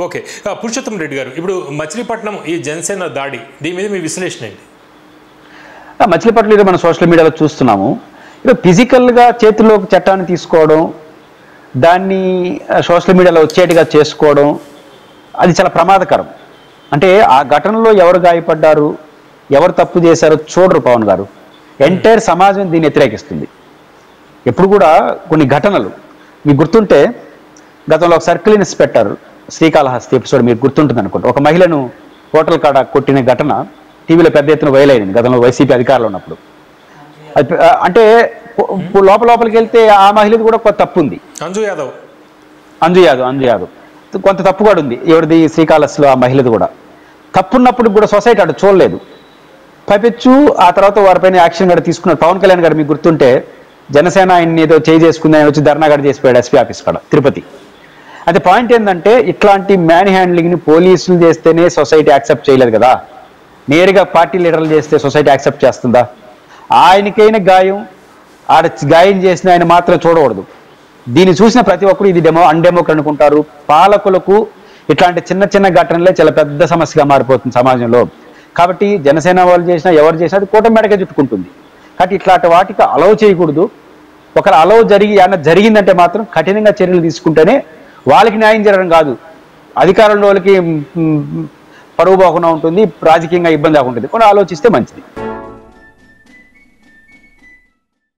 Okay, Purushottam Reddy గారు, ఇప్పుడు మచిలీపట్నం ఈ జనసేన దాడి, దీని మీద మీ విశ్లేషణ ఏంటి? మచిలీపట్నం మన సోషల్ మీడియాలో చూస్తున్నాము. ఇప్పుడు ఫిజికల్గా చేతిలోకి చట్టాన్ని తీసుకోవడం, దాన్ని సోషల్ మీడియాలో వచ్చేట్టుగా చేసుకోవడం, అది చాలా ప్రమాదకరం. అంటే ఆ ఘటనలో ఎవరు గాయపడ్డారు, ఎవరు తప్పు చేశారో చూడరు పవన్ గారు. ఎంటైర్ సమాజం దీన్ని వ్యతిరేకిస్తుంది. ఎప్పుడు కూడా కొన్ని ఘటనలు మీకు గుర్తుంటే, గతంలో ఒక సర్కిల్ ఇన్స్పెక్టర్ శ్రీకాళహస్తి ఎపిసోడ్ మీకు గుర్తుంటుంది అనుకుంటా. ఒక మహిళను హోటల్ కాడ కొట్టిన ఘటన టీవీలో పెద్ద ఎత్తున వైరల్ అయింది గతంలో వైసీపీ అధికారంలో ఉన్నప్పుడు. అంటే లోపలికి వెళ్తే ఆ మహిళది కూడా కొంత తప్పు ఉంది. అంజు యాదవ్ కొంత తప్పు కూడా ఉంది. ఎవరిది? శ్రీకాళహస్తిలో ఆ మహిళది కూడా తప్పున్నప్పుడు కూడా సొసైటీ అటు చూడలేదు. పైపెచ్చు ఆ తర్వాత వారిపైన యాక్షన్ కూడా తీసుకున్నారు. పవన్ కళ్యాణ్ గారు మీకు గుర్తుంటే జనసేన ఆయన్ని ఏదో చేసుకుంది, ఆయన వచ్చి ధర్నా గడ చేసిపోయాడు ఎస్పీ ఆఫీస్ కాడ తిరుపతి. అయితే పాయింట్ ఏంటంటే, ఇట్లాంటి మ్యాన్ హ్యాండ్లింగ్ని పోలీసులు చేస్తేనే సొసైటీ యాక్సెప్ట్ చేయలేదు కదా, నేరుగా పార్టీ లీడర్లు చేస్తే సొసైటీ యాక్సెప్ట్ చేస్తుందా? ఆయనకైనా గాయం, గాయం చేసిన ఆయన మాత్రం చూడకూడదు. దీన్ని చూసిన ప్రతి ఒక్కరు ఇది అన్డెమోక్రట్ అనుకుంటారు. పాలకులకు ఇట్లాంటి చిన్న చిన్న ఘటనలే చాలా పెద్ద సమస్యగా మారిపోతుంది సమాజంలో. కాబట్టి జనసేన వాళ్ళు చేసినా ఎవరు చేసినా అది కూటమిగా చుట్టుకుంటుంది. కాబట్టి ఇట్లాంటి వాటికి అలౌ చేయకూడదు. ఒకరు అలౌ జరిగిందంటే మాత్రం కఠినంగా చర్యలు తీసుకుంటేనే వాళ్ళకి న్యాయం జరగడం కాదు, అధికారంలో వాళ్ళకి పరువు పోకుండా ఉంటుంది, రాజకీయంగా ఇబ్బంది కాకుండా ఉంటుంది. కూడా ఆలోచిస్తే మంచిది.